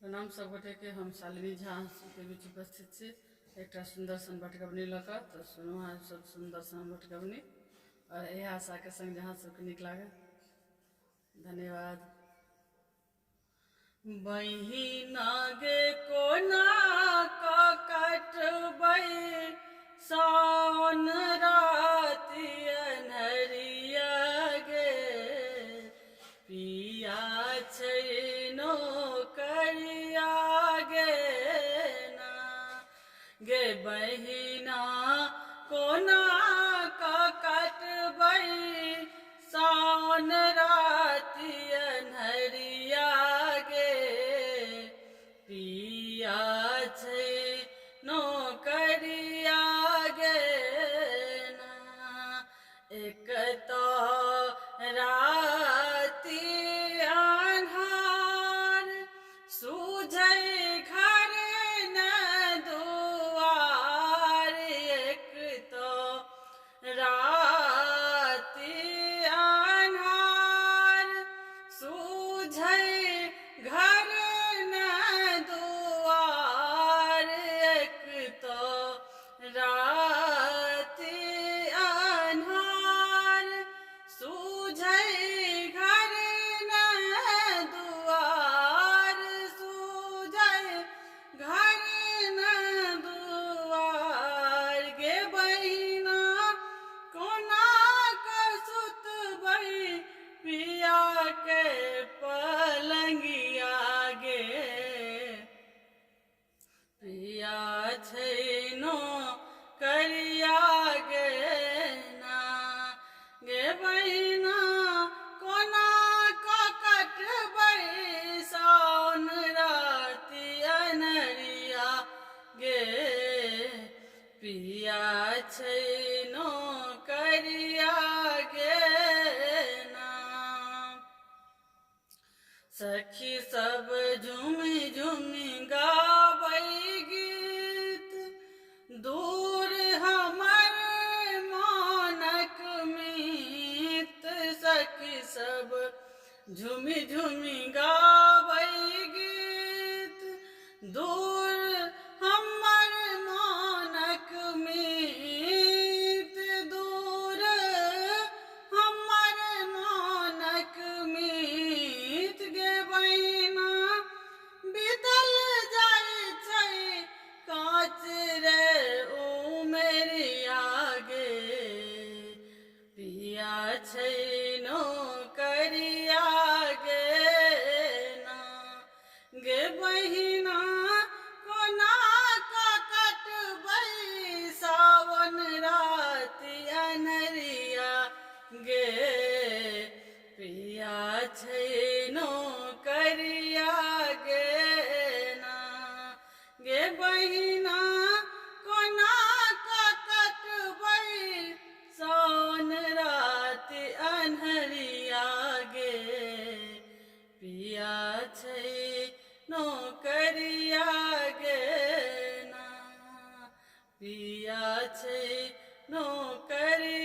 प्रणाम सब गोटे के। हम शालिनी झा के बीच उपस्थित छी एक सुंदर सन बटगबनी लऽ कऽ। तो सुनू अहाँ सब सुंदर सन बटगबनी और यह आशा के संग जहाँ सबके नीक लागे। धन्यवाद। बहिना गे कोना कटबै सावन राति अन्हरिया गे, पिया छैनो करिया गे ना गे बहिना कोना कटबै सावन राति अन्हरिया गे, पिया छैनो करिया गे ना। एक तो राति अन्हार सूझै घर न दुआर, एक तो राति अन्हार सूझै घर न दुआर, एक तो राति अन्हार सूझै घर न दुआर, सूझै घर न दुआर। गे बहिना कोना कऽ सुतबै पिया के पलंगिया गे, पिया छैनो करिया गे ना गे बहिना कोना कऽ कटबै सावन राति अन्हरिया गे, पिया छैनो करिया गे ना। सखी सब झूमी झूमी गाबै गीत, दूर हमर मानक मीत। सखी सब झूमी झूमी गाबै गीत, दूर हमर मानक मीत, दूर हमर मानक मीत। गे बहिना बीतल जाइ छै काँच रे उमेरिया गे, पिया छैनो करिया गे ना गे बहिना कोना कऽ कटबै सावन राति अन्हरिया गे, पिया छैनो करिया गे ना गे बहिना कोना कऽ कटबै सावन राति अन्हरिया गे, पिया छैनो करिया गे ना, पिया छैनो करिया